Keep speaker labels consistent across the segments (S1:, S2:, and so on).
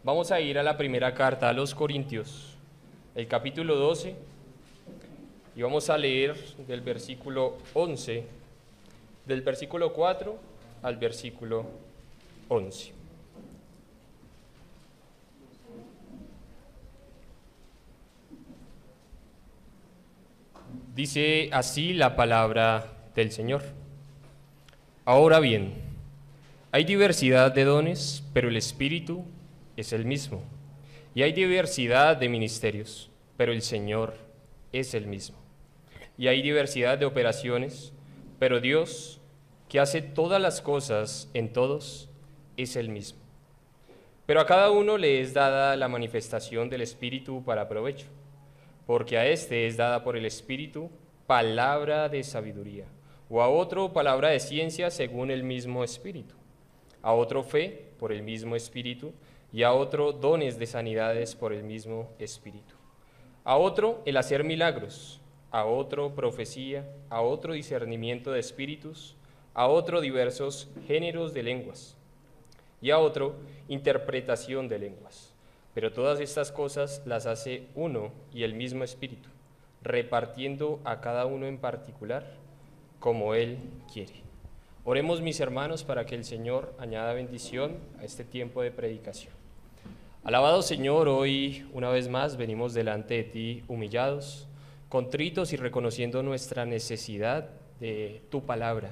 S1: Vamos a ir a la primera carta a los Corintios, el capítulo 12, y vamos a leer del versículo 11, del versículo 4 al versículo 11. Dice así la palabra del Señor. Ahora bien, hay diversidad de dones, pero el Espíritu es el mismo. Y hay diversidad de ministerios, pero el Señor es el mismo. Y hay diversidad de operaciones, pero Dios, que hace todas las cosas en todos, es el mismo. Pero a cada uno le es dada la manifestación del Espíritu para provecho, porque a este es dada por el Espíritu palabra de sabiduría, o a otro palabra de ciencia según el mismo Espíritu, a otro fe por el mismo Espíritu, y a otro dones de sanidades por el mismo Espíritu, a otro el hacer milagros, a otro profecía, a otro discernimiento de espíritus, a otro diversos géneros de lenguas, y a otro interpretación de lenguas. Pero todas estas cosas las hace uno y el mismo Espíritu, repartiendo a cada uno en particular como Él quiere. Oremos, mis hermanos, para que el Señor añada bendición a este tiempo de predicación. Alabado Señor, hoy una vez más venimos delante de ti humillados, contritos y reconociendo nuestra necesidad de tu palabra.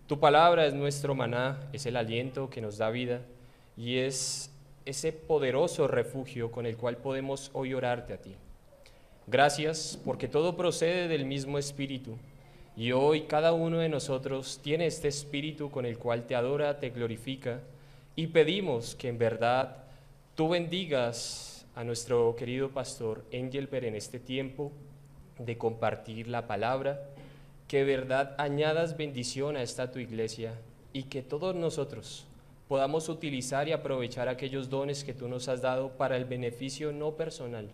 S1: Tu palabra es nuestro maná, es el aliento que nos da vida y es ese poderoso refugio con el cual podemos hoy orarte a ti. Gracias porque todo procede del mismo Espíritu y hoy cada uno de nosotros tiene este Espíritu con el cual te adora, te glorifica y pedimos que en verdad tú bendigas a nuestro querido pastor Engelbert en este tiempo de compartir la palabra, que de verdad añadas bendición a esta tu iglesia y que todos nosotros podamos utilizar y aprovechar aquellos dones que tú nos has dado para el beneficio no personal,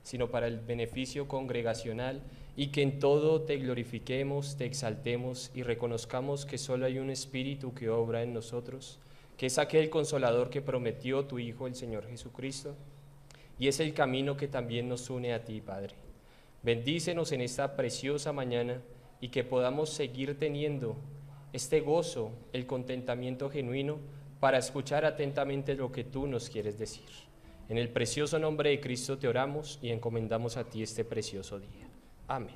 S1: sino para el beneficio congregacional y que en todo te glorifiquemos, te exaltemos y reconozcamos que solo hay un Espíritu que obra en nosotros, que es aquel consolador que prometió tu Hijo, el Señor Jesucristo, y es el camino que también nos une a ti, Padre. Bendícenos en esta preciosa mañana y que podamos seguir teniendo este gozo, el contentamiento genuino para escuchar atentamente lo que tú nos quieres decir. En el precioso nombre de Cristo te oramos y encomendamos a ti este precioso día. Amén.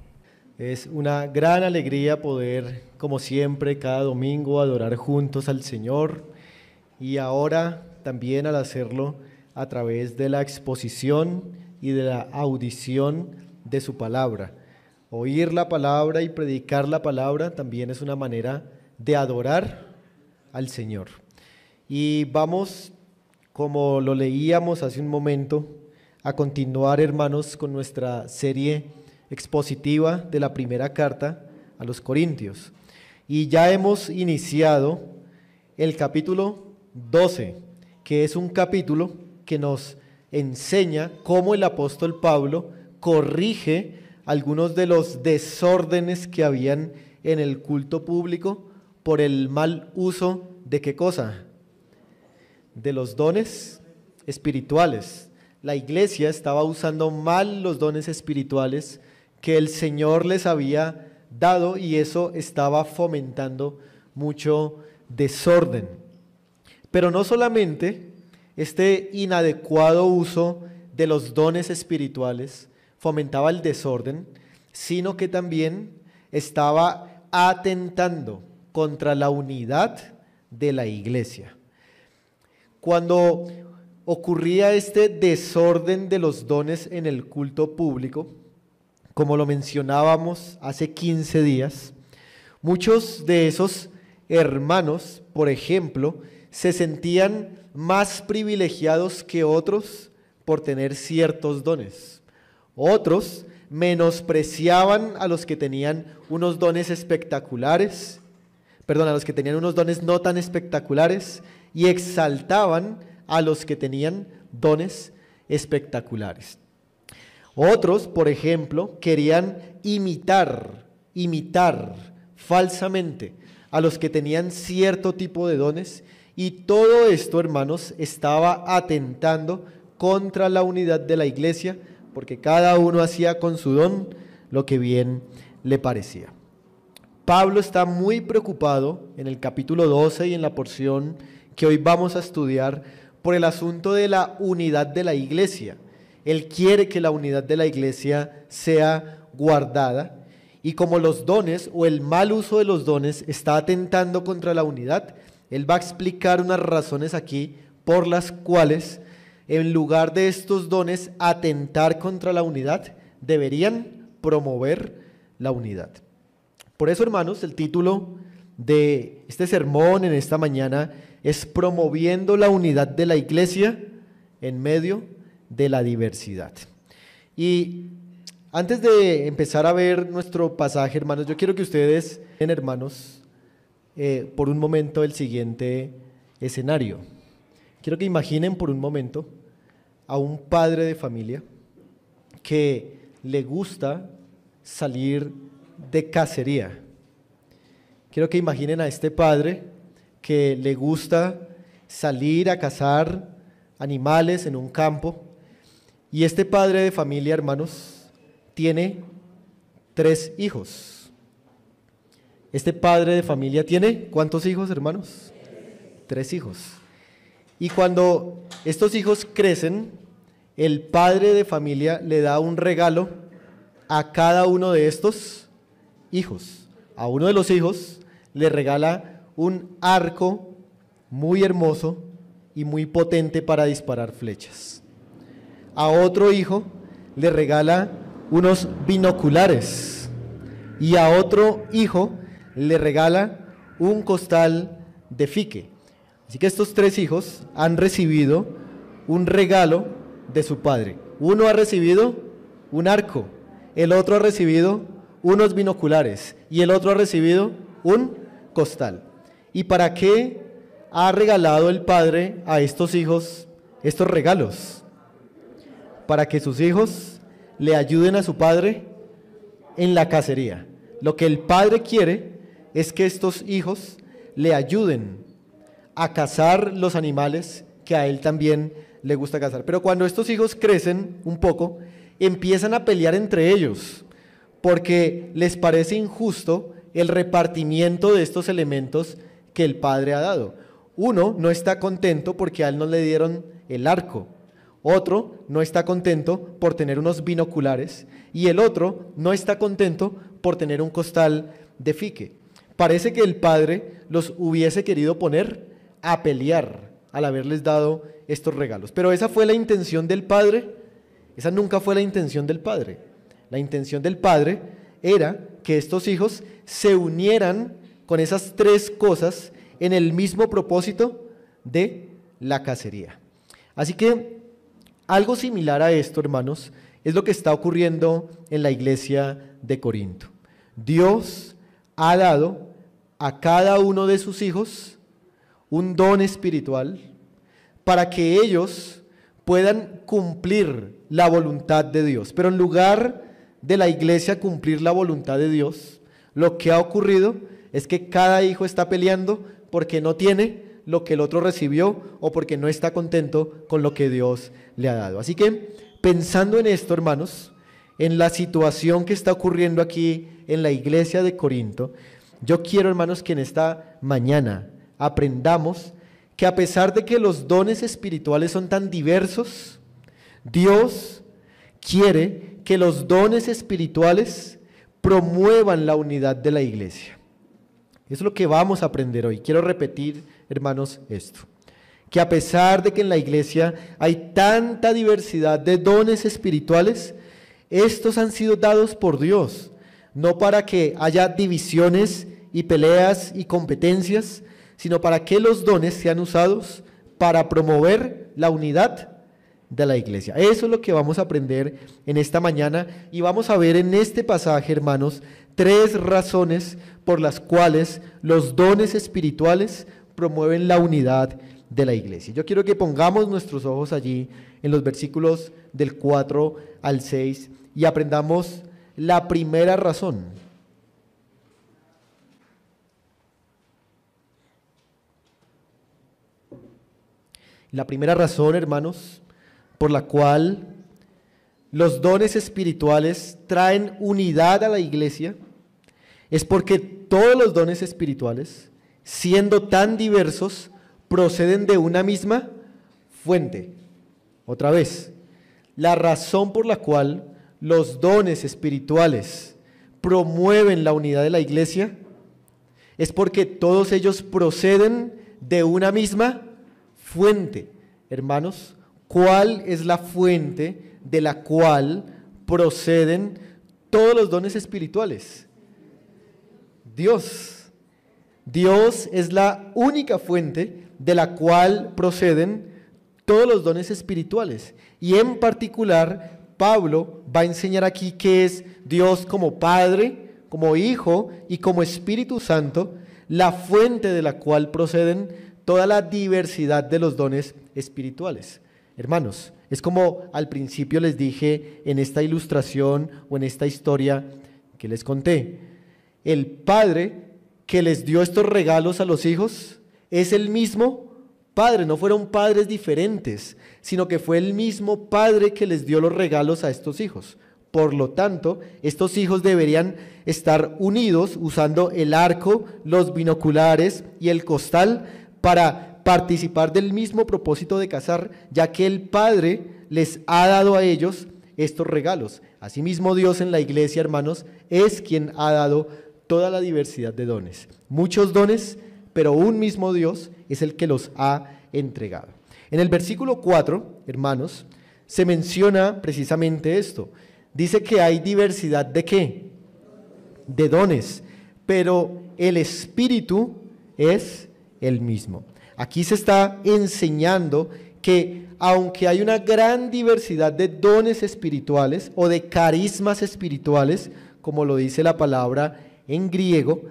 S2: Es una gran alegría poder, como siempre, cada domingo adorar juntos al Señor y ahora también al hacerlo a través de la exposición y de la audición de su palabra. Oír la palabra y predicar la palabra también es una manera de adorar al Señor. Y vamos, como lo leíamos hace un momento, a continuar, hermanos, con nuestra serie expositiva de la primera carta a los Corintios. Y ya hemos iniciado el capítulo 12, que es un capítulo que nos enseña cómo el apóstol Pablo corrige algunos de los desórdenes que habían en el culto público por el mal uso de ¿qué cosa? De los dones espirituales. La iglesia estaba usando mal los dones espirituales que el Señor les había dado y eso estaba fomentando mucho desorden. Pero no solamente este inadecuado uso de los dones espirituales fomentaba el desorden, sino que también estaba atentando contra la unidad de la iglesia. Cuando ocurría este desorden de los dones en el culto público, como lo mencionábamos hace 15 días, muchos de esos hermanos, por ejemplo, se sentían más privilegiados que otros por tener ciertos dones. Otros menospreciaban a los que tenían unos dones espectaculares, a los que tenían unos dones no tan espectaculares y exaltaban a los que tenían dones espectaculares. Otros, por ejemplo, querían imitar falsamente a los que tenían cierto tipo de dones Y todo esto, hermanos, estaba atentando contra la unidad de la iglesia, porque cada uno hacía con su don lo que bien le parecía. Pablo está muy preocupado en el capítulo 12 y en la porción que hoy vamos a estudiar por el asunto de la unidad de la iglesia. Él quiere que la unidad de la iglesia sea guardada, y como los dones o el mal uso de los dones está atentando contra la unidad, él va a explicar unas razones aquí por las cuales, en lugar de estos dones atentar contra la unidad, deberían promover la unidad. Por eso, hermanos, el título de este sermón en esta mañana es Promoviendo la unidad de la iglesia en medio de la diversidad. Y antes de empezar a ver nuestro pasaje, hermanos, yo quiero que ustedes, hermanos, por un momento el siguiente escenario. Quiero que imaginen por un momento a un padre de familia que le gusta salir de cacería. Quiero que imaginen a este padre que le gusta salir a cazar animales en un campo, y este padre de familia, hermanos, tiene 3 hijos. Este padre de familia tiene, ¿cuántos hijos, hermanos? 3 hijos. Y cuando estos hijos crecen, el padre de familia le da un regalo a cada uno de estos hijos. A uno de los hijos le regala un arco muy hermoso y muy potente para disparar flechas. A otro hijo le regala unos binoculares, y a otro hijo le regala un costal de fique. Así que estos 3 hijos han recibido un regalo de su padre. Uno ha recibido un arco, el otro ha recibido unos binoculares y el otro ha recibido un costal. ¿Y para qué ha regalado el padre a estos hijos estos regalos? Para que sus hijos le ayuden a su padre en la cacería. Lo que el padre quiere es que estos hijos le ayuden a cazar los animales que a él también le gusta cazar. Pero cuando estos hijos crecen un poco, empiezan a pelear entre ellos, porque les parece injusto el repartimiento de estos elementos que el padre ha dado. Uno no está contento porque a él no le dieron el arco, otro no está contento por tener unos binoculares, y el otro no está contento por tener un costal de fique. Parece que el padre los hubiese querido poner a pelear al haberles dado estos regalos. Pero esa fue la intención del padre. Esa nunca fue la intención del padre. La intención del padre era que estos hijos se unieran con esas 3 cosas en el mismo propósito de la cacería. Así que algo similar a esto, hermanos, es lo que está ocurriendo en la iglesia de Corinto. Dios ha dado a cada uno de sus hijos un don espiritual para que ellos puedan cumplir la voluntad de Dios. Pero en lugar de la iglesia cumplir la voluntad de Dios, lo que ha ocurrido es que cada hijo está peleando porque no tiene lo que el otro recibió o porque no está contento con lo que Dios le ha dado. Así que, pensando en esto, hermanos, en la situación que está ocurriendo aquí en la iglesia de Corinto, yo quiero, hermanos, que en esta mañana aprendamos que a pesar de que los dones espirituales son tan diversos, Dios quiere que los dones espirituales promuevan la unidad de la iglesia. Eso es lo que vamos a aprender hoy. Quiero repetir, hermanos, esto. Que a pesar de que en la iglesia hay tanta diversidad de dones espirituales, estos han sido dados por Dios, no para que haya divisiones y peleas y competencias, sino para que los dones sean usados para promover la unidad de la iglesia. Eso es lo que vamos a aprender en esta mañana, y vamos a ver en este pasaje, hermanos, 3 razones por las cuales los dones espirituales promueven la unidad de la iglesia. Yo quiero que pongamos nuestros ojos allí en los versículos del 4 al 6 y aprendamos la primera razón. La primera razón, hermanos, por la cual los dones espirituales traen unidad a la iglesia es porque todos los dones espirituales, siendo tan diversos, proceden de una misma fuente. Otra vez, la razón por la cual los dones espirituales promueven la unidad de la iglesia es porque todos ellos proceden de una misma fuente. Hermanos, ¿cuál es la fuente de la cual proceden todos los dones espirituales? Dios. Dios es la única fuente de la cual proceden todos los dones espirituales. Y en particular, Pablo va a enseñar aquí qué es Dios como Padre, como Hijo y como Espíritu Santo, la fuente de la cual proceden toda la diversidad de los dones espirituales. Hermanos, es como al principio les dije en esta ilustración o en esta historia que les conté. El Padre que les dio estos regalos a los hijos es el mismo Padre, no fueron padres diferentes, sino que fue el mismo Padre que les dio los regalos a estos hijos. Por lo tanto, estos hijos deberían estar unidos usando el arco, los binoculares y el costal para participar del mismo propósito de cazar, ya que el Padre les ha dado a ellos estos regalos. Asimismo, Dios en la iglesia, hermanos, es quien ha dado toda la diversidad de dones. Muchos dones, pero un mismo Dios es el que los ha entregado. En el versículo 4, hermanos, se menciona precisamente esto. Dice que hay diversidad ¿de qué? De dones, pero el Espíritu es el mismo. Aquí se está enseñando que aunque hay una gran diversidad de dones espirituales o de carismas espirituales, como lo dice la palabra en griego,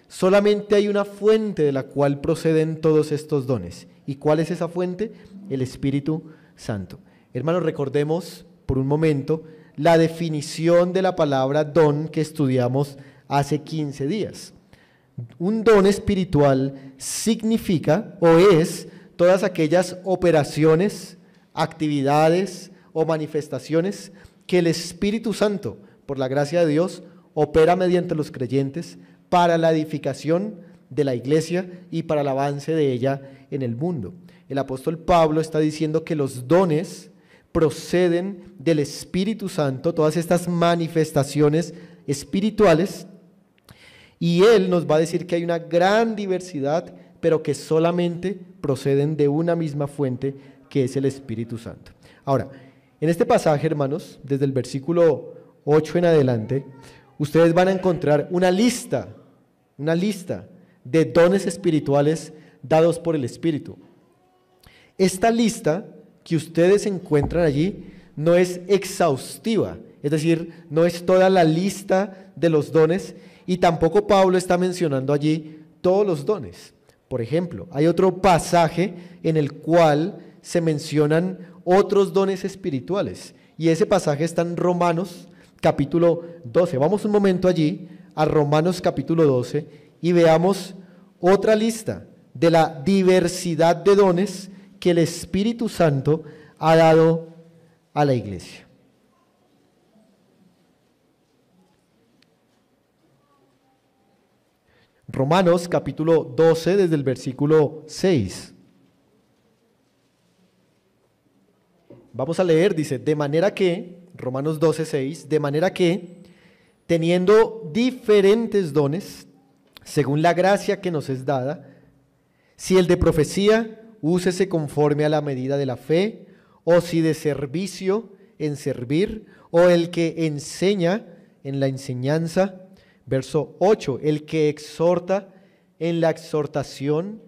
S2: solamente hay una fuente de la cual proceden todos estos dones. ¿Y cuál es esa fuente? El Espíritu Santo. Hermanos, recordemos por un momento la definición de la palabra don que estudiamos hace 15 días. Un don espiritual significa o es todas aquellas operaciones, actividades o manifestaciones que el Espíritu Santo, por la gracia de Dios, opera mediante los creyentes para la edificación de la iglesia y para el avance de ella en el mundo. El apóstol Pablo está diciendo que los dones proceden del Espíritu Santo, todas estas manifestaciones espirituales, y él nos va a decir que hay una gran diversidad, pero que solamente proceden de una misma fuente, que es el Espíritu Santo. Ahora, en este pasaje, hermanos, desde el versículo 8 en adelante, ustedes van a encontrar una lista de dones espirituales dados por el Espíritu. Esta lista que ustedes encuentran allí no es exhaustiva, es decir, no es toda la lista de los dones, y tampoco Pablo está mencionando allí todos los dones. Por ejemplo, hay otro pasaje en el cual se mencionan otros dones espirituales, y ese pasaje está en Romanos capítulo 12. Vamos un momento allí a Romanos capítulo 12 y veamos otra lista de la diversidad de dones que el Espíritu Santo ha dado a la iglesia. Romanos capítulo 12 desde el versículo 6. Vamos a leer, dice, de manera que, Romanos 12, 6, de manera que, teniendo diferentes dones, según la gracia que nos es dada, si el de profecía, úsese conforme a la medida de la fe, o si de servicio, en servir, o el que enseña, en la enseñanza. Verso 8, el que exhorta, en la exhortación,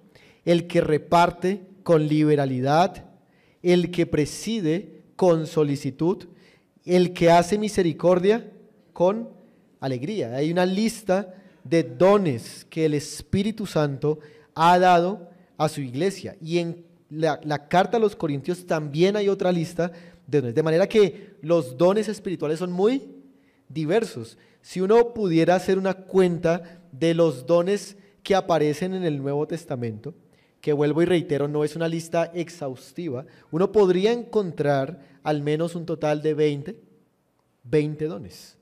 S2: el que reparte con liberalidad, el que preside con solicitud, el que hace misericordia con alegría. Hay una lista de dones que el Espíritu Santo ha dado a su iglesia, y en la carta a los Corintios también hay otra lista de dones, de manera que los dones espirituales son muy diversos. Si uno pudiera hacer una cuenta de los dones que aparecen en el Nuevo Testamento, que vuelvo y reitero, no es una lista exhaustiva, uno podría encontrar al menos un total de 20 dones,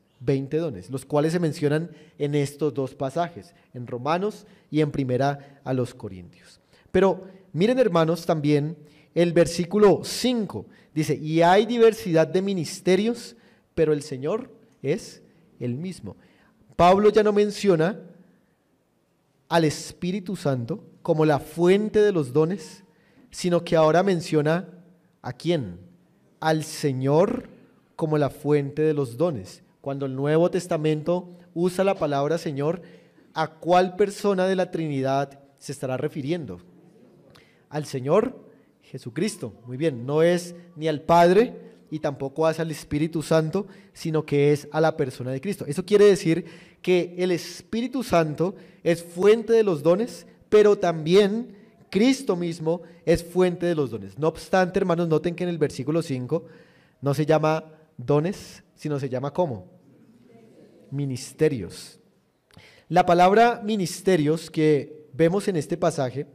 S2: los cuales se mencionan en estos dos pasajes, en Romanos y en Primera a los Corintios. Pero miren, hermanos, también el versículo 5 dice, y hay diversidad de ministerios, pero el Señor es el mismo. Pablo ya no menciona al Espíritu Santo como la fuente de los dones, sino que ahora menciona ¿a quién? Al Señor como la fuente de los dones. Cuando el Nuevo Testamento usa la palabra Señor, ¿a cuál persona de la Trinidad se estará refiriendo? Al Señor Jesucristo. Muy bien, no es ni al Padre y tampoco es al Espíritu Santo, sino que es a la persona de Cristo. Eso quiere decir que el Espíritu Santo es fuente de los dones, pero también Cristo mismo es fuente de los dones. No obstante, hermanos, noten que en el versículo 5 no se llama dones, sino se llama ¿cómo? Ministerios. La palabra ministerios que vemos en este pasaje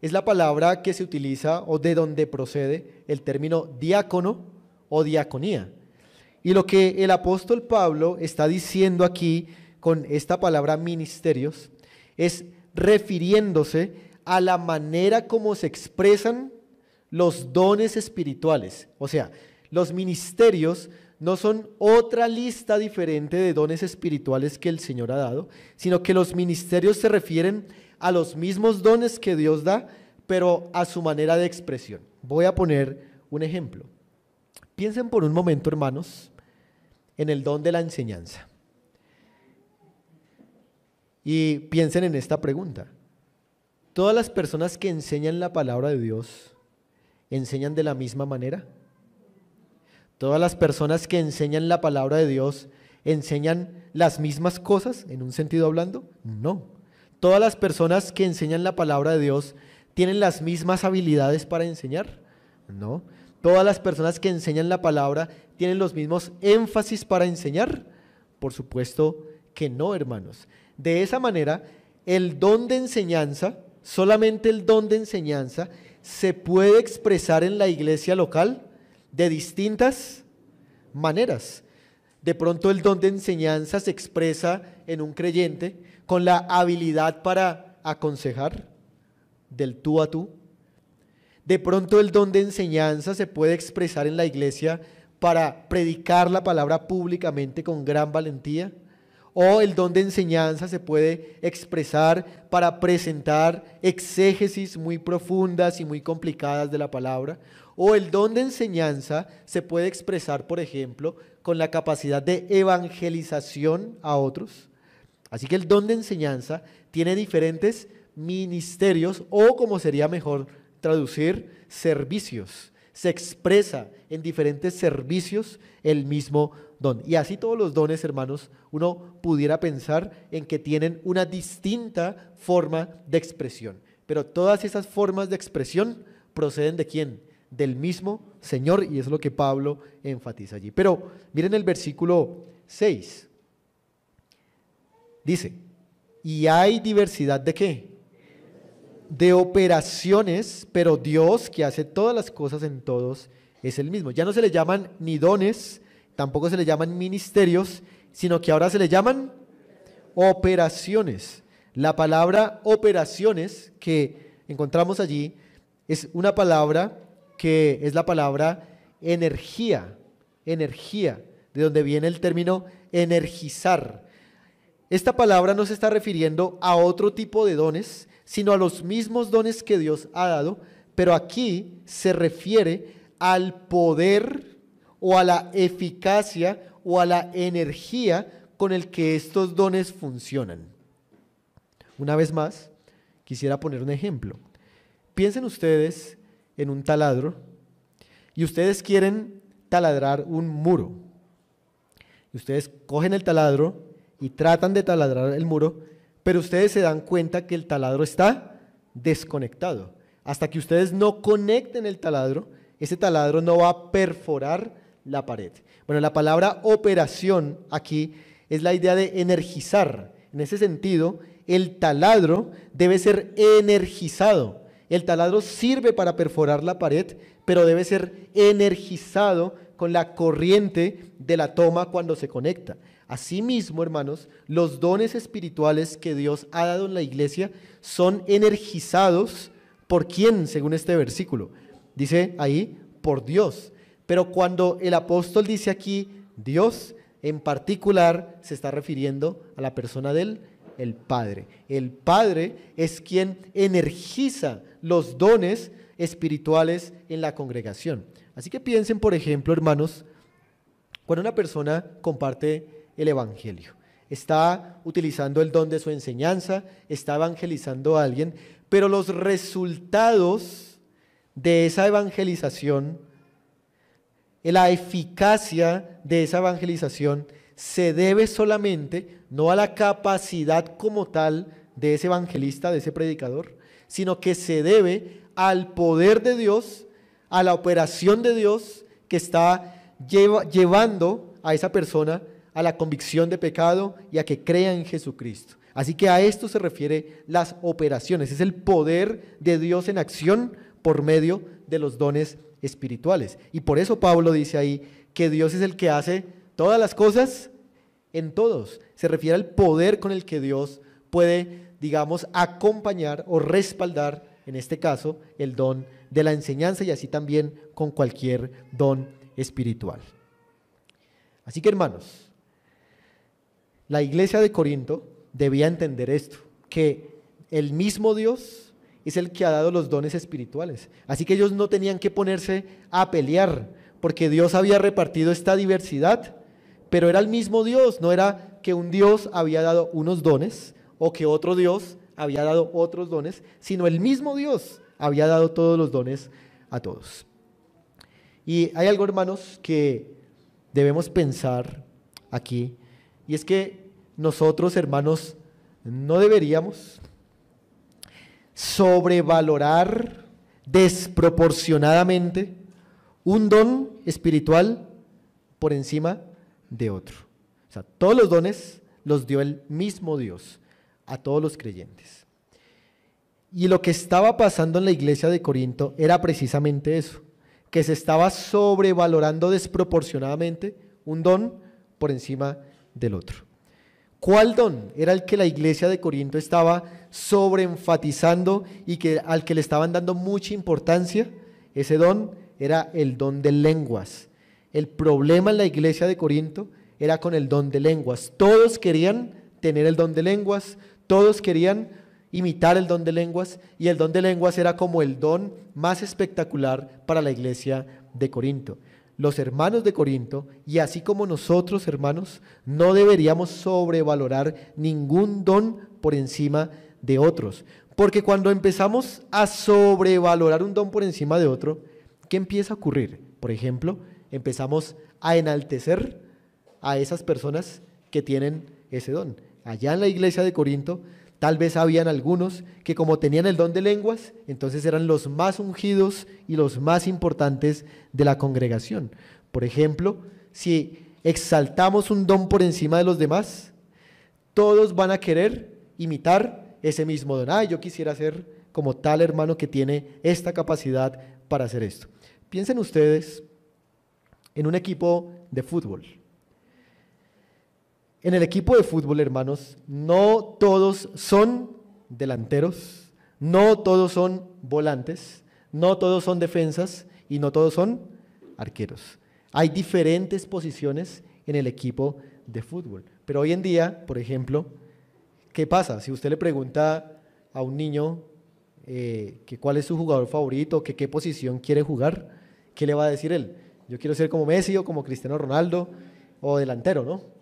S2: es la palabra que se utiliza o de donde procede el término diácono o diaconía. Y lo que el apóstol Pablo está diciendo aquí con esta palabra ministerios es refiriéndose a la manera como se expresan los dones espirituales. O sea, los ministerios no son otra lista diferente de dones espirituales que el Señor ha dado, sino que los ministerios se refieren a los mismos dones que Dios da, pero a su manera de expresión. Voy a poner un ejemplo. Piensen por un momento, hermanos, en el don de la enseñanza. Y piensen en esta pregunta. ¿Todas las personas que enseñan la palabra de Dios enseñan de la misma manera? ¿Todas las personas que enseñan la palabra de Dios enseñan las mismas cosas, en un sentido hablando? No. ¿Todas las personas que enseñan la palabra de Dios tienen las mismas habilidades para enseñar? No. ¿Todas las personas que enseñan la palabra tienen los mismos énfasis para enseñar? Por supuesto que no, hermanos. De esa manera, el don de enseñanza, solamente el don de enseñanza, se puede expresar en la iglesia local de distintas maneras. De pronto el don de enseñanza se expresa en un creyente con la habilidad para aconsejar del tú a tú. De pronto el don de enseñanza se puede expresar en la iglesia para predicar la palabra públicamente con gran valentía. O el don de enseñanza se puede expresar para presentar exégesis muy profundas y muy complicadas de la palabra. O el don de enseñanza se puede expresar, por ejemplo, con la capacidad de evangelización a otros. Así que el don de enseñanza tiene diferentes ministerios, o como sería mejor traducir, servicios. Se expresa en diferentes servicios el mismo don. Y así todos los dones, hermanos, uno pudiera pensar en que tienen una distinta forma de expresión. Pero todas esas formas de expresión proceden ¿de quién? Del mismo Señor, y eso es lo que Pablo enfatiza allí. Pero miren el versículo 6. Dice, ¿y hay diversidad de qué? De operaciones, pero Dios, que hace todas las cosas en todos, es el mismo. Ya no se le llaman ni dones, tampoco se le llaman ministerios, sino que ahora se le llaman operaciones. La palabra operaciones que encontramos allí es una palabra que es la palabra energía, de donde viene el término energizar. Esta palabra no se está refiriendo a otro tipo de dones, sino a los mismos dones que Dios ha dado, pero aquí se refiere al poder o a la eficacia o a la energía con el que estos dones funcionan. Una vez más, quisiera poner un ejemplo. Piensen ustedes en un taladro y ustedes quieren taladrar un muro. Y ustedes cogen el taladro y tratan de taladrar el muro, pero ustedes se dan cuenta que el taladro está desconectado. Hasta que ustedes no conecten el taladro, ese taladro no va a perforar la pared. Bueno, la palabra operación aquí es la idea de energizar. En ese sentido, el taladro debe ser energizado. El taladro sirve para perforar la pared, pero debe ser energizado con la corriente de la toma cuando se conecta. Asimismo, hermanos, los dones espirituales que Dios ha dado en la iglesia son energizados ¿por quién? Según este versículo. Dice ahí, por Dios. Pero cuando el apóstol dice aquí Dios, en particular se está refiriendo a la persona del Padre. El Padre es quien energiza los dones espirituales en la congregación. Así que piensen, por ejemplo, hermanos, cuando una persona comparte el Evangelio, está utilizando el don de su enseñanza, está evangelizando a alguien, pero los resultados de esa evangelización, la eficacia de esa evangelización se debe solamente no a la capacidad como tal de ese evangelista, de ese predicador, sino que se debe al poder de Dios, a la operación de Dios que está llevando a esa persona a la convicción de pecado y a que crea en Jesucristo. Así que a esto se refiere las operaciones, es el poder de Dios en acción por medio de los dones espirituales. Y por eso Pablo dice ahí que Dios es el que hace todas las cosas en todos. Se refiere al poder con el que Dios puede, digamos, acompañar o respaldar, en este caso, el don de la enseñanza y así también con cualquier don espiritual. Así que, hermanos, la iglesia de Corinto debía entender esto, que el mismo Dios es el que ha dado los dones espirituales. Así que ellos no tenían que ponerse a pelear, porque Dios había repartido esta diversidad, pero era el mismo Dios, no era que un Dios había dado unos dones o que otro Dios había dado otros dones, sino el mismo Dios había dado todos los dones a todos. Y hay algo, hermanos, que debemos pensar aquí, y es que nosotros, hermanos, no deberíamos sobrevalorar desproporcionadamente un don espiritual por encima de otro. O sea, todos los dones los dio el mismo Dios a todos los creyentes. Y lo que estaba pasando en la iglesia de Corinto era precisamente eso, que se estaba sobrevalorando desproporcionadamente un don por encima del otro. ¿Cuál don era el que la iglesia de Corinto estaba sobreenfatizando y al que le estaban dando mucha importancia? Ese don era el don de lenguas. El problema en la iglesia de Corinto era con el don de lenguas. Todos querían tener el don de lenguas, todos querían imitar el don de lenguas, y el don de lenguas era como el don más espectacular para la iglesia de Corinto. Los hermanos de Corinto, y así como nosotros, hermanos, no deberíamos sobrevalorar ningún don por encima de otros, porque cuando empezamos a sobrevalorar un don por encima de otro, ¿qué empieza a ocurrir? Por ejemplo, empezamos a enaltecer a esas personas que tienen ese don. Allá en la iglesia de Corinto, tal vez habían algunos que, como tenían el don de lenguas, entonces eran los más ungidos y los más importantes de la congregación. Por ejemplo, si exaltamos un don por encima de los demás, todos van a querer imitar ese mismo don. Ay, yo quisiera ser como tal hermano que tiene esta capacidad para hacer esto. Piensen ustedes en un equipo de fútbol. En el equipo de fútbol, hermanos, no todos son delanteros, no todos son volantes, no todos son defensas y no todos son arqueros. Hay diferentes posiciones en el equipo de fútbol. Pero hoy en día, por ejemplo, ¿qué pasa? Si usted le pregunta a un niño que cuál es su jugador favorito, que qué posición quiere jugar, ¿qué le va a decir él? Yo quiero ser como Messi o como Cristiano Ronaldo o delantero, ¿no?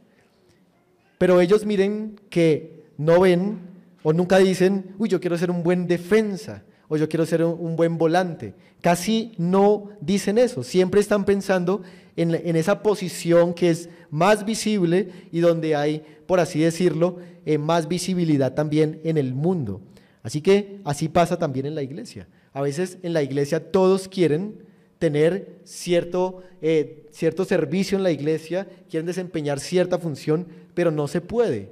S2: Pero ellos miren que no ven o nunca dicen, uy, yo quiero ser un buen defensa o yo quiero ser un buen volante. Casi no dicen eso, siempre están pensando en esa posición que es más visible y donde hay, por así decirlo, más visibilidad también en el mundo. Así que así pasa también en la iglesia. A veces en la iglesia todos quieren tener cierto servicio en la iglesia, quieren desempeñar cierta función, pero no se puede.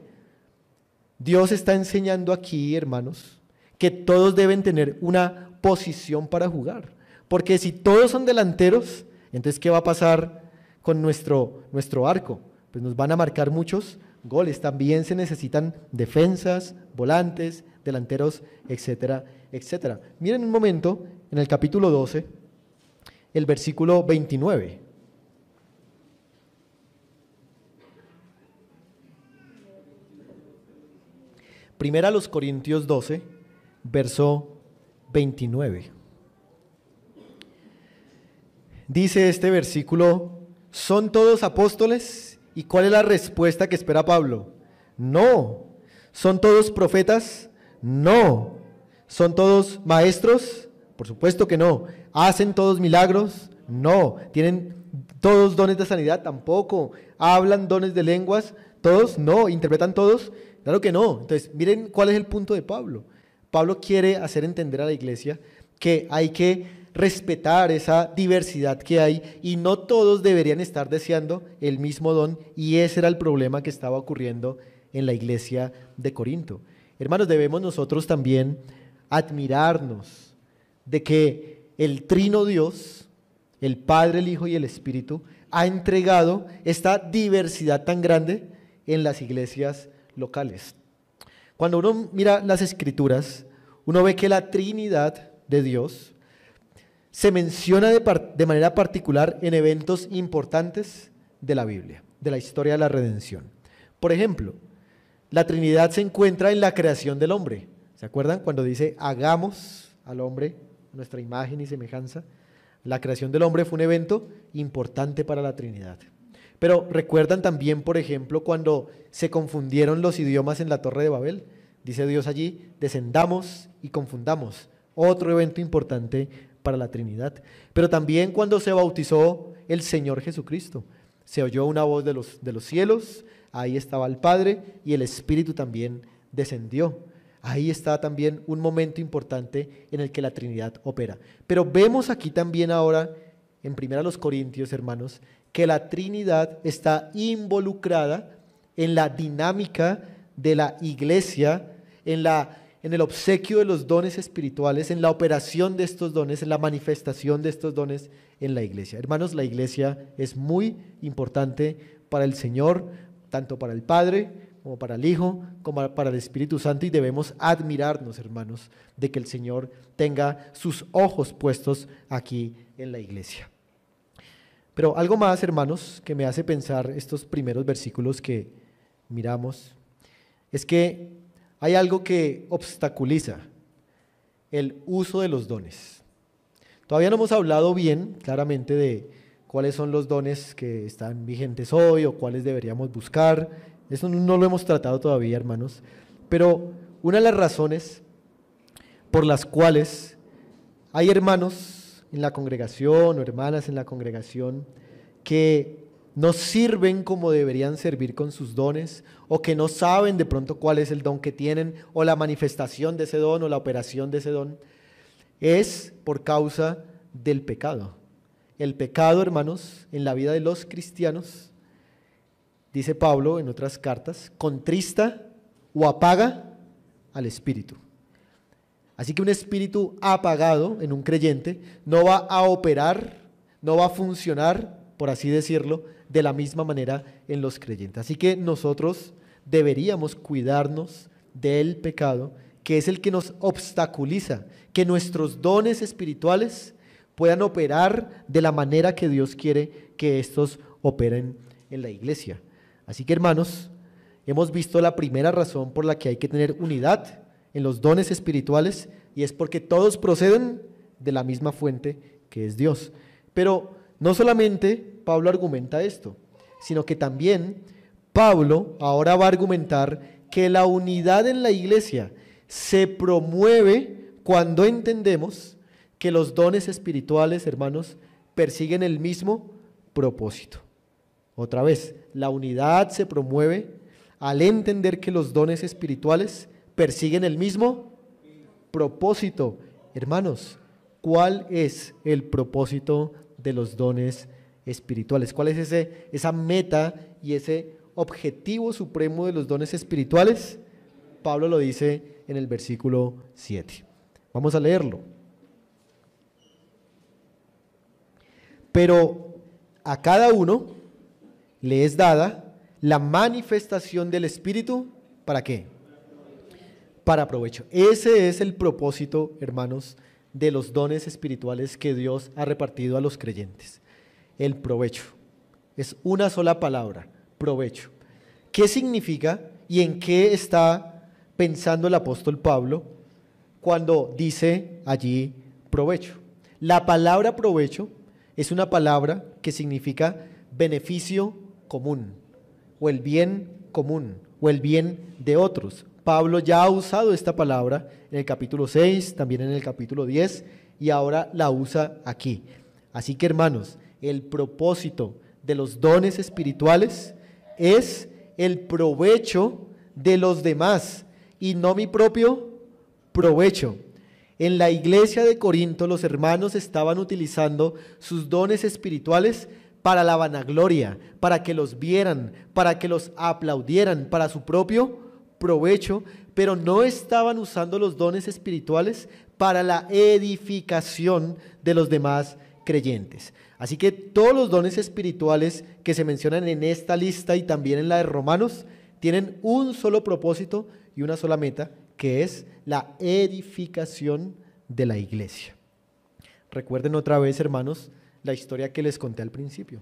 S2: Dios está enseñando aquí, hermanos, que todos deben tener una posición para jugar. Porque si todos son delanteros, entonces ¿qué va a pasar con nuestro arco? Pues nos van a marcar muchos goles. También se necesitan defensas, volantes, delanteros, etcétera, etcétera. Miren un momento en el capítulo 12, el versículo 29. Primera a los Corintios 12, verso 29. Dice este versículo: ¿son todos apóstoles? ¿Y cuál es la respuesta que espera Pablo? No. ¿Son todos profetas? No. ¿Son todos maestros? Por supuesto que no. ¿Hacen todos milagros? No. ¿Tienen todos dones de sanidad? Tampoco. ¿Hablan dones de lenguas? ¿Todos? No. ¿Interpretan todos? Claro que no. Entonces, miren cuál es el punto de Pablo. Pablo quiere hacer entender a la iglesia que hay que respetar esa diversidad que hay y no todos deberían estar deseando el mismo don, y ese era el problema que estaba ocurriendo en la iglesia de Corinto. Hermanos, debemos nosotros también admirarnos de que el Trino Dios, el Padre, el Hijo y el Espíritu, ha entregado esta diversidad tan grande en las iglesias locales. Cuando uno mira las Escrituras, uno ve que la Trinidad de Dios se menciona de manera particular en eventos importantes de la Biblia, de la historia de la redención. Por ejemplo, la Trinidad se encuentra en la creación del hombre. ¿Se acuerdan cuando dice hagamos al hombre nuestra imagen y semejanza? La creación del hombre fue un evento importante para la Trinidad. Pero recuerdan también, por ejemplo, cuando se confundieron los idiomas en la Torre de Babel. Dice Dios allí: descendamos y confundamos. Otro evento importante para la Trinidad. Pero también cuando se bautizó el Señor Jesucristo, se oyó una voz de los cielos, ahí estaba el Padre y el Espíritu también descendió. Ahí está también un momento importante en el que la Trinidad opera. Pero vemos aquí también ahora, en 1 Corintios, hermanos, que la Trinidad está involucrada en la dinámica de la iglesia, en el obsequio de los dones espirituales, en la operación de estos dones, en la manifestación de estos dones en la iglesia. Hermanos, la iglesia es muy importante para el Señor, tanto para el Padre como para el Hijo, como para el Espíritu Santo, y debemos admirarnos, hermanos, de que el Señor tenga sus ojos puestos aquí en la iglesia. Pero algo más, hermanos, que me hace pensar estos primeros versículos que miramos, es que hay algo que obstaculiza el uso de los dones. Todavía no hemos hablado bien, claramente, de cuáles son los dones que están vigentes hoy o cuáles deberíamos buscar. Eso no lo hemos tratado todavía, hermanos. Pero una de las razones por las cuales hay hermanos en la congregación o hermanas en la congregación que no sirven como deberían servir con sus dones, o que no saben de pronto cuál es el don que tienen, o la manifestación de ese don, o la operación de ese don, es por causa del pecado. El pecado, hermanos, en la vida de los cristianos, dice Pablo en otras cartas, contrista o apaga al espíritu. Así que un espíritu apagado en un creyente no va a operar, no va a funcionar, por así decirlo, de la misma manera en los creyentes. Así que nosotros deberíamos cuidarnos del pecado, que es el que nos obstaculiza que nuestros dones espirituales puedan operar de la manera que Dios quiere que estos operen en la iglesia. Así que, hermanos, hemos visto la primera razón por la que hay que tener unidad en los dones espirituales, y es porque todos proceden de la misma fuente que es Dios. Pero no solamente Pablo argumenta esto, sino que también Pablo ahora va a argumentar que la unidad en la iglesia se promueve cuando entendemos que los dones espirituales, hermanos, persiguen el mismo propósito. Otra vez, la unidad se promueve al entender que los dones espirituales persiguen el mismo propósito. Hermanos, ¿cuál es el propósito de los dones espirituales? ¿Cuál es esa meta y ese objetivo supremo de los dones espirituales? Pablo lo dice en el versículo 7. Vamos a leerlo. Pero a cada uno le es dada la manifestación del Espíritu, ¿para qué? Para provecho. Ese es el propósito, hermanos, de los dones espirituales que Dios ha repartido a los creyentes. El provecho. Es una sola palabra, provecho. ¿Qué significa y en qué está pensando el apóstol Pablo cuando dice allí provecho? La palabra provecho es una palabra que significa beneficio común, o el bien común, o el bien de otros. Pablo ya ha usado esta palabra en el capítulo 6, también en el capítulo 10, y ahora la usa aquí. Así que, hermanos, el propósito de los dones espirituales es el provecho de los demás y no mi propio provecho. En la iglesia de Corinto los hermanos estaban utilizando sus dones espirituales para la vanagloria, para que los vieran, para que los aplaudieran, para su propio provecho, pero no estaban usando los dones espirituales para la edificación de los demás creyentes. Así que todos los dones espirituales que se mencionan en esta lista y también en la de Romanos tienen un solo propósito y una sola meta, que es la edificación de la iglesia. Recuerden otra vez, hermanos, la historia que les conté al principio.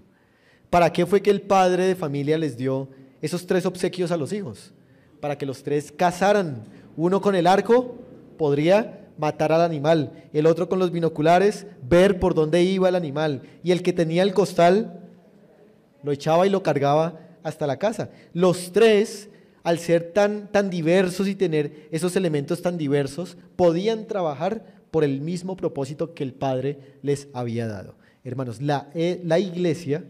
S2: ¿Para qué fue que el padre de familia les dio esos 3 obsequios a los hijos? Para que los 3 cazaran. Uno con el arco podría matar al animal, el otro con los binoculares ver por dónde iba el animal, y el que tenía el costal lo echaba y lo cargaba hasta la casa. Los 3, al ser tan diversos y tener esos elementos tan diversos, podían trabajar por el mismo propósito que el Padre les había dado. Hermanos, la iglesia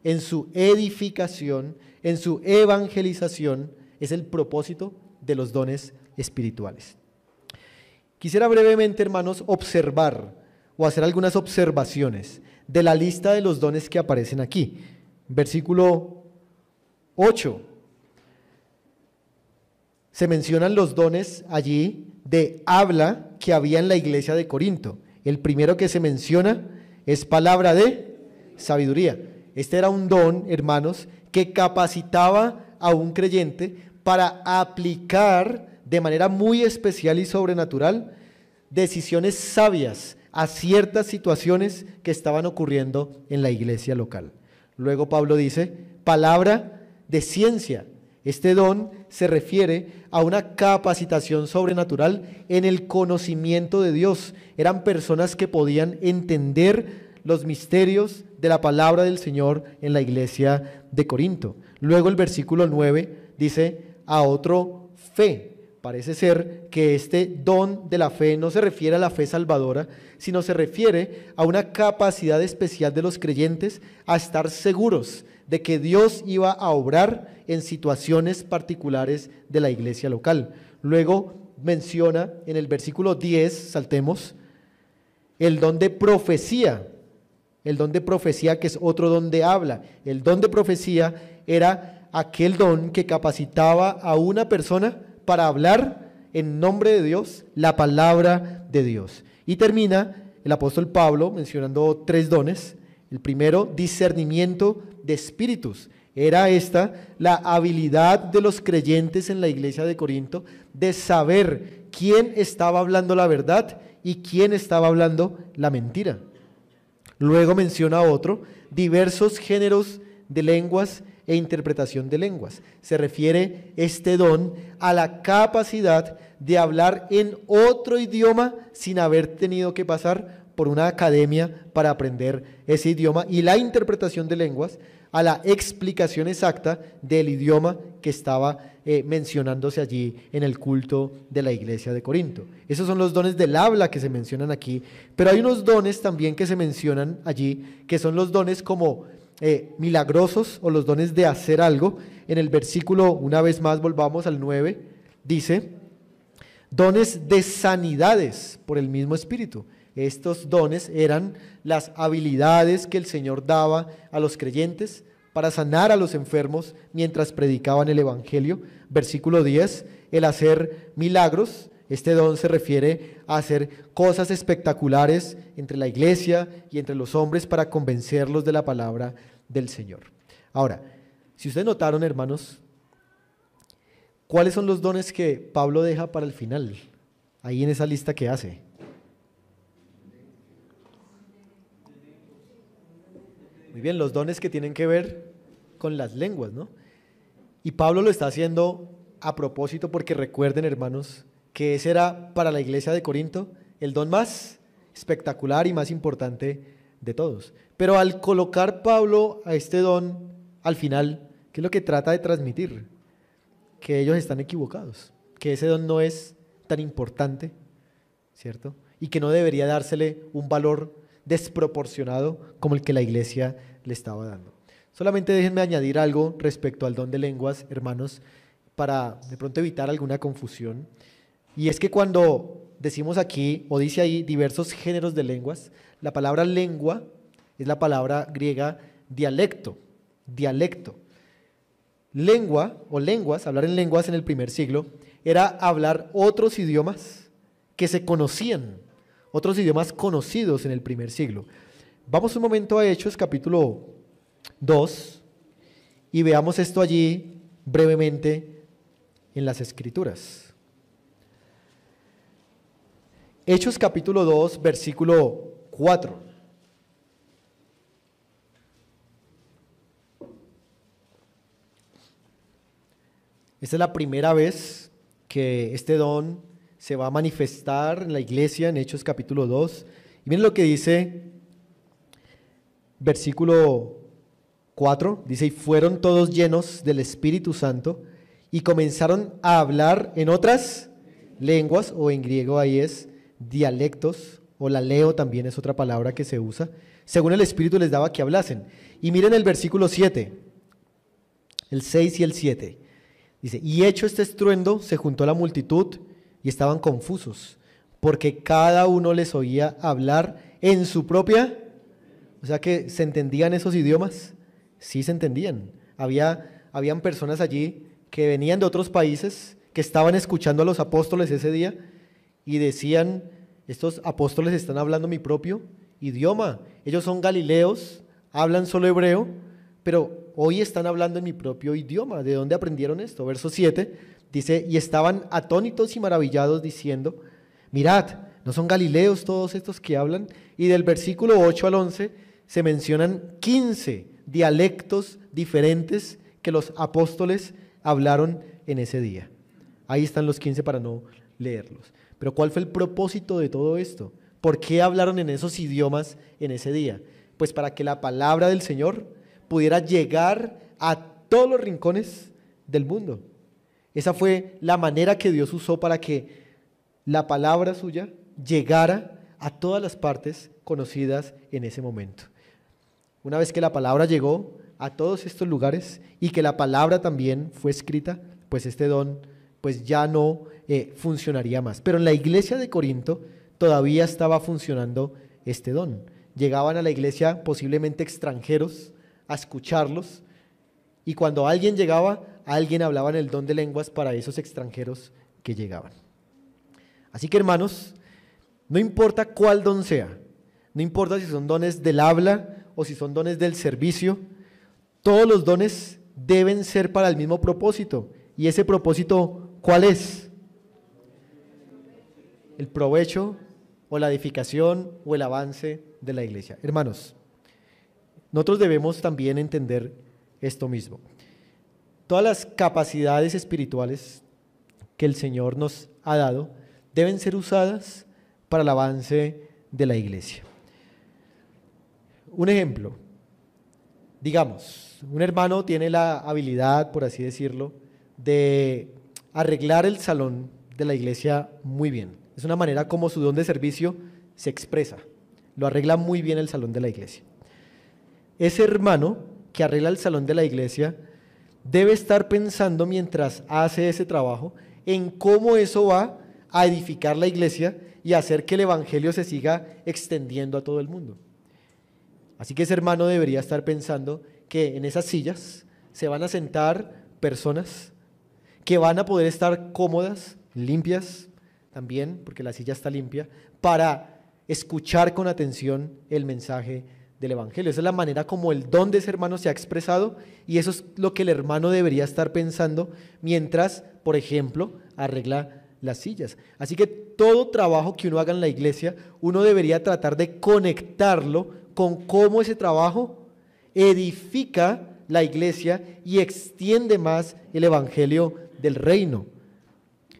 S2: en su edificación, en su evangelización, es el propósito de los dones espirituales. Quisiera brevemente, hermanos, observar o hacer algunas observaciones de la lista de los dones que aparecen aquí. Versículo 8. Se mencionan los dones allí de habla que había en la iglesia de Corinto. El primero que se menciona es palabra de sabiduría. Este era un don, hermanos, que capacitaba a un creyente para aplicar de manera muy especial y sobrenatural decisiones sabias a ciertas situaciones que estaban ocurriendo en la iglesia local. Luego Pablo dice, palabra de ciencia. Este don se refiere a una capacitación sobrenatural en el conocimiento de Dios. Eran personas que podían entender los misterios de la palabra del Señor en la iglesia de Corinto. Luego el versículo 9 dice, a otro fe. Parece ser que este don de la fe no se refiere a la fe salvadora, sino se refiere a una capacidad especial de los creyentes a estar seguros de que Dios iba a obrar en situaciones particulares de la iglesia local. Luego menciona en el versículo 10, saltemos, el don de profecía. El don de profecía, que es otro don de habla. El don de profecía era aquel don que capacitaba a una persona para hablar en nombre de Dios la palabra de Dios. Y termina el apóstol Pablo mencionando 3 dones. El primero, discernimiento de espíritus. Era esta la habilidad de los creyentes en la iglesia de Corinto de saber quién estaba hablando la verdad y quién estaba hablando la mentira. Luego menciona otro, diversos géneros de lenguas e interpretación de lenguas. Se refiere este don a la capacidad de hablar en otro idioma sin haber tenido que pasar por una academia para aprender ese idioma, y la interpretación de lenguas a la explicación exacta del idioma que estaba mencionándose allí en el culto de la iglesia de Corinto. Esos son los dones del habla que se mencionan aquí, pero hay unos dones también que se mencionan allí, que son los dones como milagrosos o los dones de hacer algo. En el versículo, una vez más volvamos al 9, dice, dones de sanidades por el mismo Espíritu. Estos dones eran las habilidades que el Señor daba a los creyentes para sanar a los enfermos mientras predicaban el Evangelio. Versículo 10, el hacer milagros. Este don se refiere a hacer cosas espectaculares entre la iglesia y entre los hombres para convencerlos de la palabra del Señor. Ahora, si ustedes notaron, hermanos, ¿cuáles son los dones que Pablo deja para el final? Ahí en esa lista que hace. Muy bien, los dones que tienen que ver con las lenguas, ¿no? Y Pablo lo está haciendo a propósito porque recuerden, hermanos, que ese era para la iglesia de Corinto el don más espectacular y más importante de todos. Pero al colocar Pablo a este don al final, ¿qué es lo que trata de transmitir? Que ellos están equivocados, que ese don no es tan importante, ¿cierto? Y que no debería dársele un valor desproporcionado como el que la iglesia le estaba dando. Solamente déjenme añadir algo respecto al don de lenguas, hermanos, para de pronto evitar alguna confusión. Y es que cuando decimos aquí, o dice ahí, diversos géneros de lenguas, la palabra lengua es la palabra griega dialecto, dialecto. Lengua o lenguas, hablar en lenguas en el primer siglo, era hablar otros idiomas que se conocían, otros idiomas conocidos en el primer siglo. Vamos un momento a Hechos capítulo 2 y veamos esto allí brevemente en las Escrituras. Hechos capítulo 2, versículo 4. Esta es la primera vez que este don se va a manifestar en la iglesia en Hechos capítulo 2. Y miren lo que dice versículo 4, dice, y fueron todos llenos del Espíritu Santo y comenzaron a hablar en otras lenguas, o en griego ahí es dialectos, o laleo también es otra palabra que se usa, según el Espíritu les daba que hablasen. Y miren el versículo 7, el 6 y el 7. Dice, y hecho este estruendo, se juntó la multitud y estaban confusos, porque cada uno les oía hablar en su propia, o sea que se entendían esos idiomas, sí se entendían. Habían personas allí que venían de otros países, que estaban escuchando a los apóstoles ese día y decían, estos apóstoles están hablando mi propio idioma, ellos son galileos, hablan solo hebreo, pero hoy están hablando en mi propio idioma. ¿De dónde aprendieron esto? Verso 7 dice, y estaban atónitos y maravillados diciendo, mirad, ¿no son galileos todos estos que hablan? Y del versículo 8 al 11 se mencionan 15 dialectos diferentes que los apóstoles hablaron en ese día. Ahí están los 15 para no leerlos. Pero ¿cuál fue el propósito de todo esto? ¿Por qué hablaron en esos idiomas en ese día? Pues para que la palabra del Señor pudiera llegar a todos los rincones del mundo. Esa fue la manera que Dios usó para que la palabra suya llegara a todas las partes conocidas en ese momento. Una vez que la palabra llegó a todos estos lugares y que la palabra también fue escrita, pues este don pues ya no funcionaría más. Pero en la iglesia de Corinto todavía estaba funcionando este don. Llegaban a la iglesia posiblemente extranjeros a escucharlos, y cuando alguien llegaba, alguien hablaba en el don de lenguas para esos extranjeros que llegaban. Así que, hermanos, no importa cuál don sea, no importa si son dones del habla o si son dones del servicio, todos los dones deben ser para el mismo propósito. ¿Y ese propósito cuál es? El provecho o la edificación o el avance de la iglesia. Hermanos, nosotros debemos también entender esto mismo. Todas las capacidades espirituales que el Señor nos ha dado deben ser usadas para el avance de la iglesia. Un ejemplo, digamos, un hermano tiene la habilidad, por así decirlo, de arreglar el salón de la iglesia muy bien. Es una manera como su don de servicio se expresa. Lo arregla muy bien el salón de la iglesia. Ese hermano que arregla el salón de la iglesia debe estar pensando mientras hace ese trabajo en cómo eso va a edificar la iglesia y hacer que el evangelio se siga extendiendo a todo el mundo. Así que ese hermano debería estar pensando que en esas sillas se van a sentar personas que van a poder estar cómodas, limpias también, porque la silla está limpia, para escuchar con atención el mensaje del Evangelio. Esa es la manera como el don de ese hermano se ha expresado, y eso es lo que el hermano debería estar pensando mientras, por ejemplo, arregla las sillas. Así que todo trabajo que uno haga en la iglesia, uno debería tratar de conectarlo con cómo ese trabajo edifica la iglesia y extiende más el Evangelio del reino.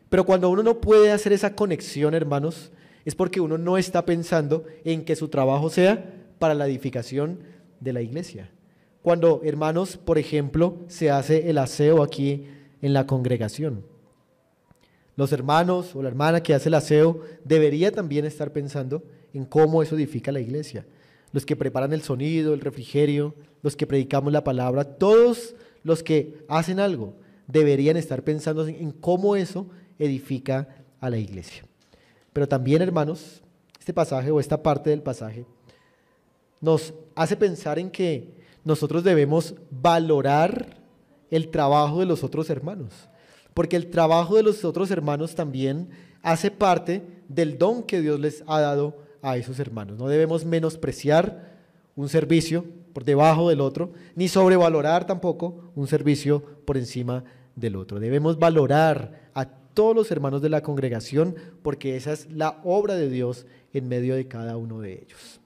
S2: Pero cuando uno no puede hacer esa conexión, hermanos, es porque uno no está pensando en que su trabajo sea para la edificación de la iglesia. Cuando, hermanos, por ejemplo, se hace el aseo aquí en la congregación, los hermanos o la hermana que hace el aseo debería también estar pensando en cómo eso edifica la iglesia. Los que preparan el sonido, el refrigerio, los que predicamos la palabra, todos los que hacen algo deberían estar pensando en cómo eso edifica a la iglesia. Pero también, hermanos, este pasaje o esta parte del pasaje nos hace pensar en que nosotros debemos valorar el trabajo de los otros hermanos, porque el trabajo de los otros hermanos también hace parte del don que Dios les ha dado a esos hermanos. No debemos menospreciar un servicio por debajo del otro, ni sobrevalorar tampoco un servicio por encima del otro. Debemos valorar a todos los hermanos de la congregación, porque esa es la obra de Dios en medio de cada uno de ellos.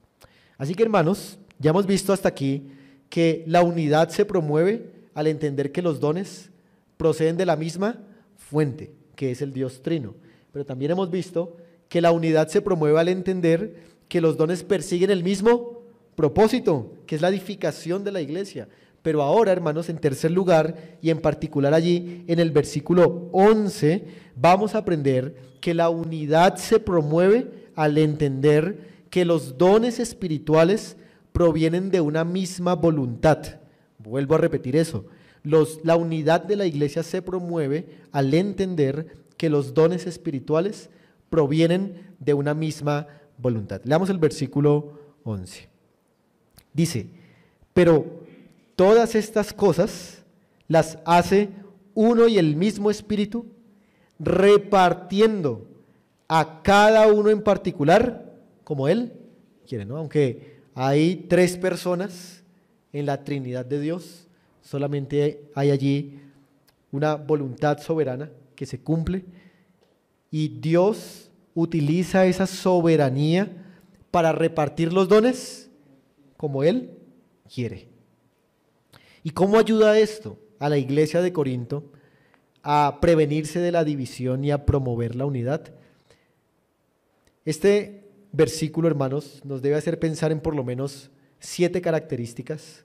S2: Así que, hermanos, ya hemos visto hasta aquí que la unidad se promueve al entender que los dones proceden de la misma fuente, que es el Dios Trino. Pero también hemos visto que la unidad se promueve al entender que los dones persiguen el mismo propósito, que es la edificación de la iglesia. Pero ahora, hermanos, en tercer lugar, y en particular allí en el versículo 11, vamos a aprender que la unidad se promueve al entender que los dones espirituales provienen de una misma voluntad. Vuelvo a repetir eso. La unidad de la iglesia se promueve al entender que los dones espirituales provienen de una misma voluntad. Leamos el versículo 11. Dice, pero todas estas cosas las hace uno y el mismo Espíritu, repartiendo a cada uno en particular como Él quiere, ¿no? Aunque hay tres personas en la Trinidad de Dios, solamente hay allí una voluntad soberana que se cumple, y Dios utiliza esa soberanía para repartir los dones como Él quiere. ¿Y cómo ayuda esto a la iglesia de Corinto a prevenirse de la división y a promover la unidad? Este versículo, hermanos, nos debe hacer pensar en por lo menos 7 características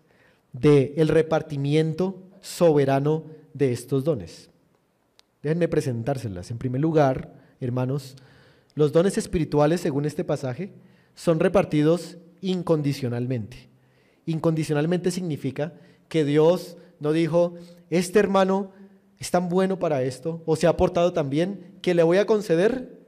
S2: del repartimiento soberano de estos dones. Déjenme presentárselas. En primer lugar, hermanos, los dones espirituales, según este pasaje, son repartidos incondicionalmente. Incondicionalmente significa que Dios no dijo, este hermano es tan bueno para esto, o se ha portado tan bien, que le voy a conceder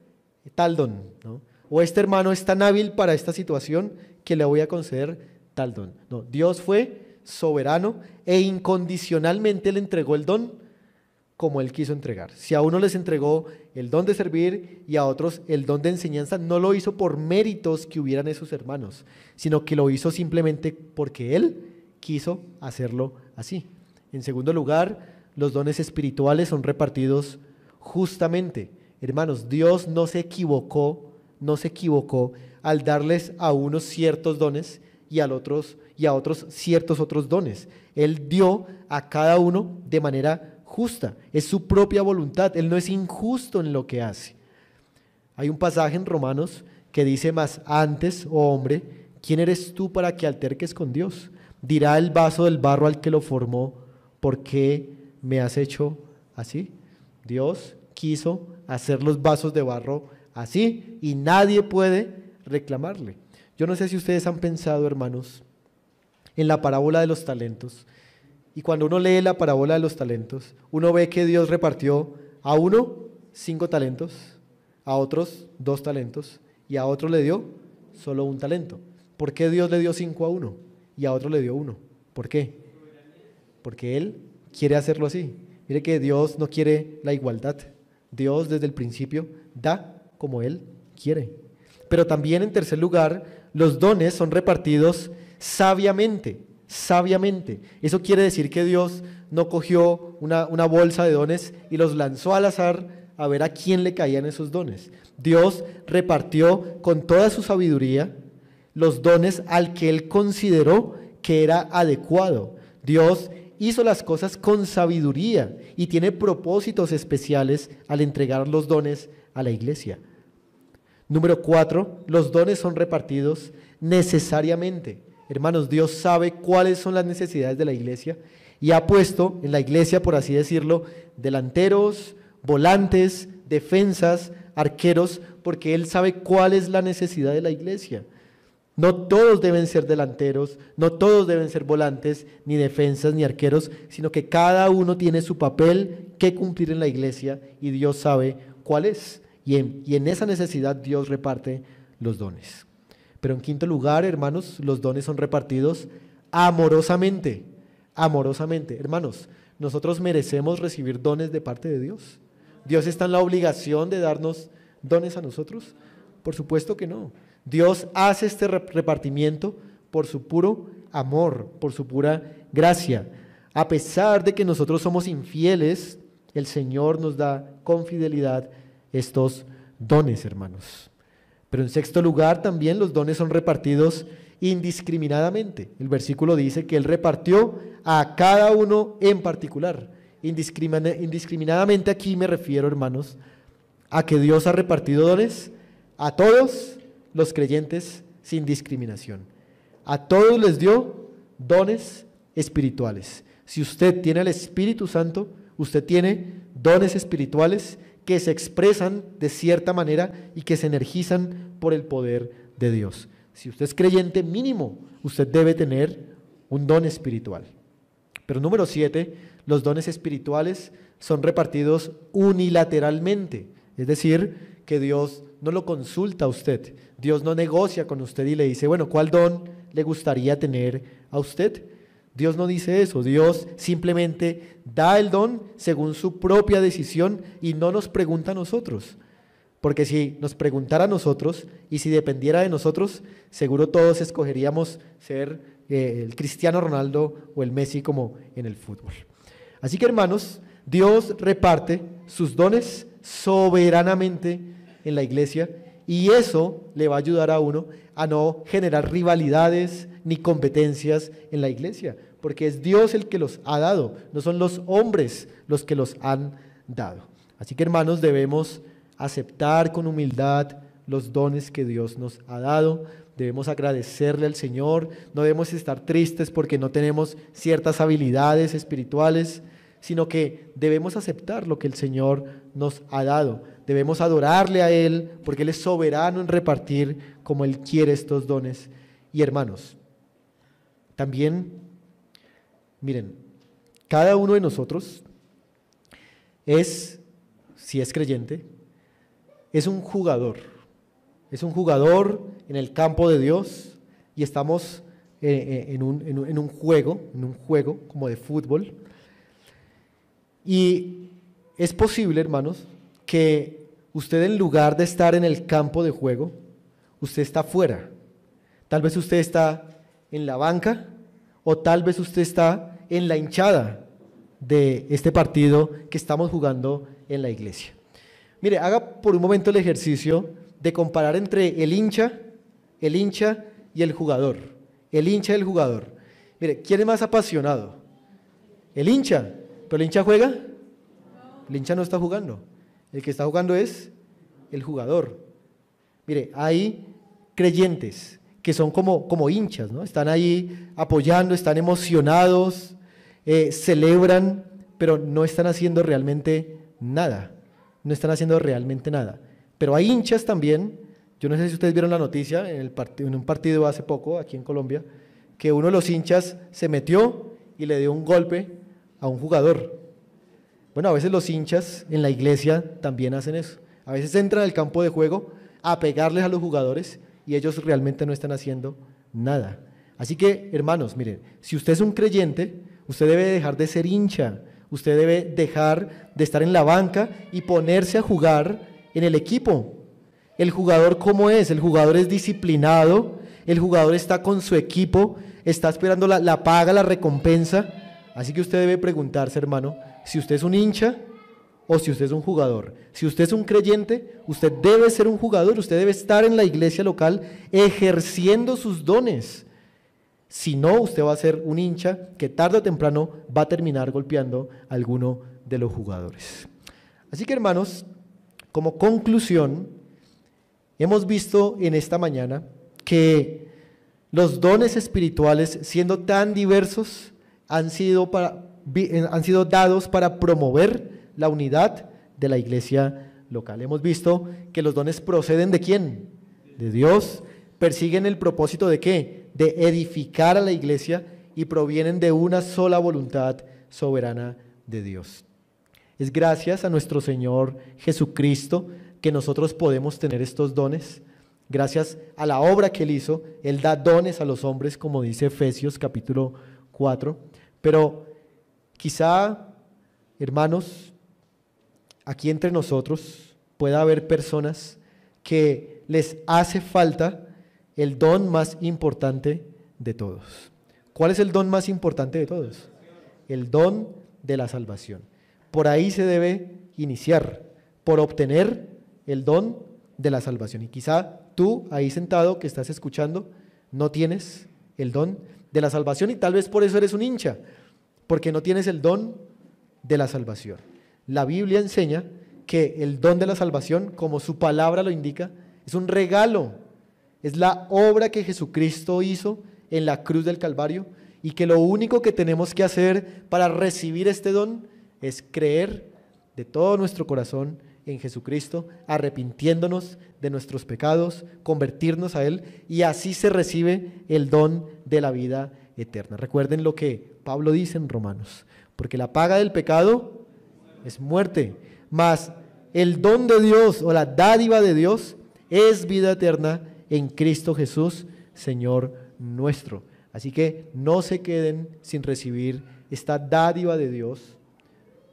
S2: tal don, ¿no? O este hermano es tan hábil para esta situación, que le voy a conceder tal don. No, Dios fue soberano e incondicionalmente le entregó el don como Él quiso entregar. Si a uno les entregó el don de servir y a otros el don de enseñanza, no lo hizo por méritos que hubieran esos hermanos, sino que lo hizo simplemente porque Él quiso hacerlo así. En segundo lugar, los dones espirituales son repartidos justamente. Hermanos, Dios no se equivocó al darles a unos ciertos dones y a otros ciertos otros dones. Él dio a cada uno de manera justa, es su propia voluntad, Él no es injusto en lo que hace. Hay un pasaje en Romanos que dice, mas antes, oh hombre, ¿quién eres tú para que alterques con Dios? Dirá el vaso del barro al que lo formó, ¿por qué me has hecho así? Dios quiso hacer los vasos de barro así y nadie puede reclamarle. Yo no sé si ustedes han pensado, hermanos, en la parábola de los talentos. Y cuando uno lee la parábola de los talentos, uno ve que Dios repartió a uno 5 talentos, a otros 2 talentos y a otro le dio solo 1 talento. ¿Por qué Dios le dio 5 a uno y a otro le dio 1? ¿Por qué? Porque Él quiere hacerlo así. Mire que Dios no quiere la igualdad. Dios desde el principio da como Él quiere. Pero también, en tercer lugar, los dones son repartidos sabiamente, sabiamente. Eso quiere decir que Dios no cogió una bolsa de dones y los lanzó al azar a ver a quién le caían esos dones. Dios repartió con toda su sabiduría los dones al que Él consideró que era adecuado. Dios hizo las cosas con sabiduría y tiene propósitos especiales al entregar los dones a la iglesia. Número 4, los dones son repartidos necesariamente. Hermanos, Dios sabe cuáles son las necesidades de la iglesia y ha puesto en la iglesia, por así decirlo, delanteros, volantes, defensas, arqueros, porque Él sabe cuál es la necesidad de la iglesia. No todos deben ser delanteros, no todos deben ser volantes, ni defensas, ni arqueros, sino que cada uno tiene su papel que cumplir en la iglesia y Dios sabe cuál es. Y en esa necesidad Dios reparte los dones. Pero en quinto lugar, hermanos, los dones son repartidos amorosamente. Amorosamente. Hermanos, nosotros merecemos recibir dones de parte de Dios. ¿Dios está en la obligación de darnos dones a nosotros? Por supuesto que no. Dios hace este repartimiento por su puro amor, por su pura gracia. A pesar de que nosotros somos infieles, el Señor nos da con fidelidad estos dones, hermanos. Pero en sexto lugar, también los dones son repartidos indiscriminadamente. El versículo dice que Él repartió a cada uno en particular. Indiscriminadamente aquí me refiero, hermanos, a que Dios ha repartido dones a todos los creyentes sin discriminación. A todos les dio dones espirituales. Si usted tiene el Espíritu Santo, usted tiene dones espirituales que se expresan de cierta manera y que se energizan por el poder de Dios. Si usted es creyente, mínimo, usted debe tener un don espiritual. Pero número 7, los dones espirituales son repartidos unilateralmente, es decir, que Dios no lo consulta a usted, Dios no negocia con usted y le dice, bueno, ¿cuál don le gustaría tener a usted? Dios no dice eso, Dios simplemente da el don según su propia decisión y no nos pregunta a nosotros. Porque si nos preguntara a nosotros y si dependiera de nosotros, seguro todos escogeríamos ser el Cristiano Ronaldo o el Messi como en el fútbol. Así que, hermanos, Dios reparte sus dones soberanamente en la iglesia y eso le va a ayudar a uno a no generar rivalidades ni competencias en la iglesia, porque es Dios el que los ha dado, no son los hombres los que los han dado. Así que, hermanos, debemos aceptar con humildad los dones que Dios nos ha dado, debemos agradecerle al Señor, no debemos estar tristes porque no tenemos ciertas habilidades espirituales, sino que debemos aceptar lo que el Señor nos ha dado, debemos adorarle a Él porque Él es soberano en repartir como Él quiere estos dones. Y hermanos, también, miren, cada uno de nosotros es, si es creyente, es un jugador en el campo de Dios y estamos en un juego como de fútbol. Y es posible, hermanos, que usted en lugar de estar en el campo de juego, usted está fuera. Tal vez usted está en la banca o tal vez usted está en la hinchada de este partido que estamos jugando en la iglesia. Mire, haga por un momento el ejercicio de comparar entre el hincha y el jugador. El hincha y el jugador. Mire, ¿quién es más apasionado? El hincha. ¿Pero el hincha juega? El hincha no está jugando. El que está jugando es el jugador. Mire, hay creyentes que son como hinchas, ¿no? Están ahí apoyando, están emocionados, celebran, pero no están haciendo realmente nada. No están haciendo realmente nada. Pero hay hinchas también, yo no sé si ustedes vieron la noticia en un partido hace poco aquí en Colombia, que uno de los hinchas se metió y le dio un golpe a un jugador. Bueno, a veces los hinchas en la iglesia también hacen eso. A veces entran al campo de juego a pegarles a los jugadores y ellos realmente no están haciendo nada. Así que, hermanos, miren, si usted es un creyente, usted debe dejar de ser hincha, Usted debe dejar de estar en la banca y ponerse a jugar en el equipo. El jugador, ¿cómo es? El jugador es disciplinado, el jugador está con su equipo, está esperando la paga, la recompensa. Así que usted debe preguntarse, hermano, si usted es un hincha o si usted es un jugador. Si usted es un creyente, usted debe ser un jugador, usted debe estar en la iglesia local ejerciendo sus dones. Si no, usted va a ser un hincha que tarde o temprano va a terminar golpeando a alguno de los jugadores. Así que, hermanos, como conclusión, hemos visto en esta mañana que los dones espirituales, siendo tan diversos, han sido dados para promover la unidad de la iglesia local. Hemos visto que los dones proceden ¿de quién? De Dios. Persiguen el propósito ¿de qué? De edificar a la iglesia y provienen de una sola voluntad soberana de Dios. Es gracias a nuestro Señor Jesucristo que nosotros podemos tener estos dones. Gracias a la obra que Él hizo, Él da dones a los hombres, como dice Efesios capítulo 4. Pero quizá, hermanos, aquí entre nosotros pueda haber personas que les hace falta el don más importante de todos. ¿Cuál es el don más importante de todos? El don de la salvación. Por ahí se debe iniciar, por obtener el don de la salvación. Y quizá tú, ahí sentado, que estás escuchando, no tienes el don de la salvación y tal vez por eso eres un hincha, porque no tienes el don de la salvación. La Biblia enseña que el don de la salvación, como su palabra lo indica, es un regalo. Es la obra que Jesucristo hizo en la cruz del Calvario y que lo único que tenemos que hacer para recibir este don es creer de todo nuestro corazón en Jesucristo, arrepintiéndonos de nuestros pecados, convertirnos a Él y así se recibe el don de la vida eterna. Recuerden lo que Pablo dice en Romanos, porque la paga del pecado es muerte, mas el don de Dios o la dádiva de Dios es vida eterna en Cristo Jesús, Señor nuestro. Así que no se queden sin recibir esta dádiva de Dios.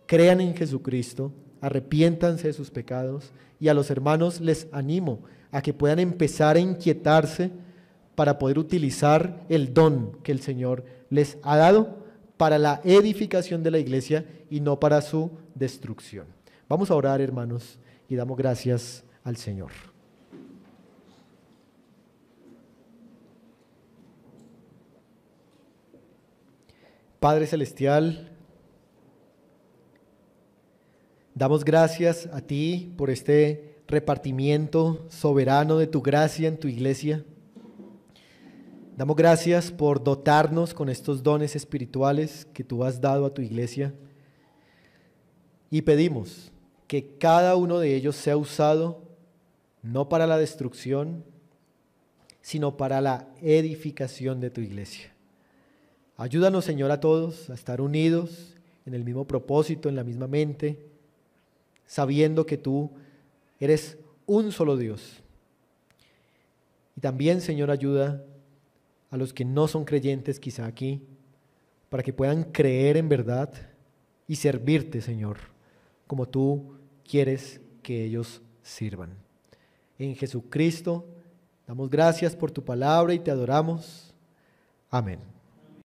S2: Crean en Jesucristo, arrepiéntanse de sus pecados y a los hermanos les animo a que puedan empezar a inquietarse para poder utilizar el don que el Señor les ha dado para la edificación de la iglesia y no para su destrucción. Vamos a orar, hermanos, y damos gracias al Señor. Padre Celestial, damos gracias a ti por este repartimiento soberano de tu gracia en tu iglesia. Damos gracias por dotarnos con estos dones espirituales que tú has dado a tu iglesia y pedimos que cada uno de ellos sea usado no para la destrucción, sino para la edificación de tu iglesia. Ayúdanos, Señor, a todos a estar unidos en el mismo propósito, en la misma mente, sabiendo que tú eres un solo Dios. Y también, Señor, ayuda a los que no son creyentes quizá aquí, para que puedan creer en verdad y servirte, Señor, como tú quieres que ellos sirvan. En Jesucristo damos gracias por tu palabra y te adoramos. Amén.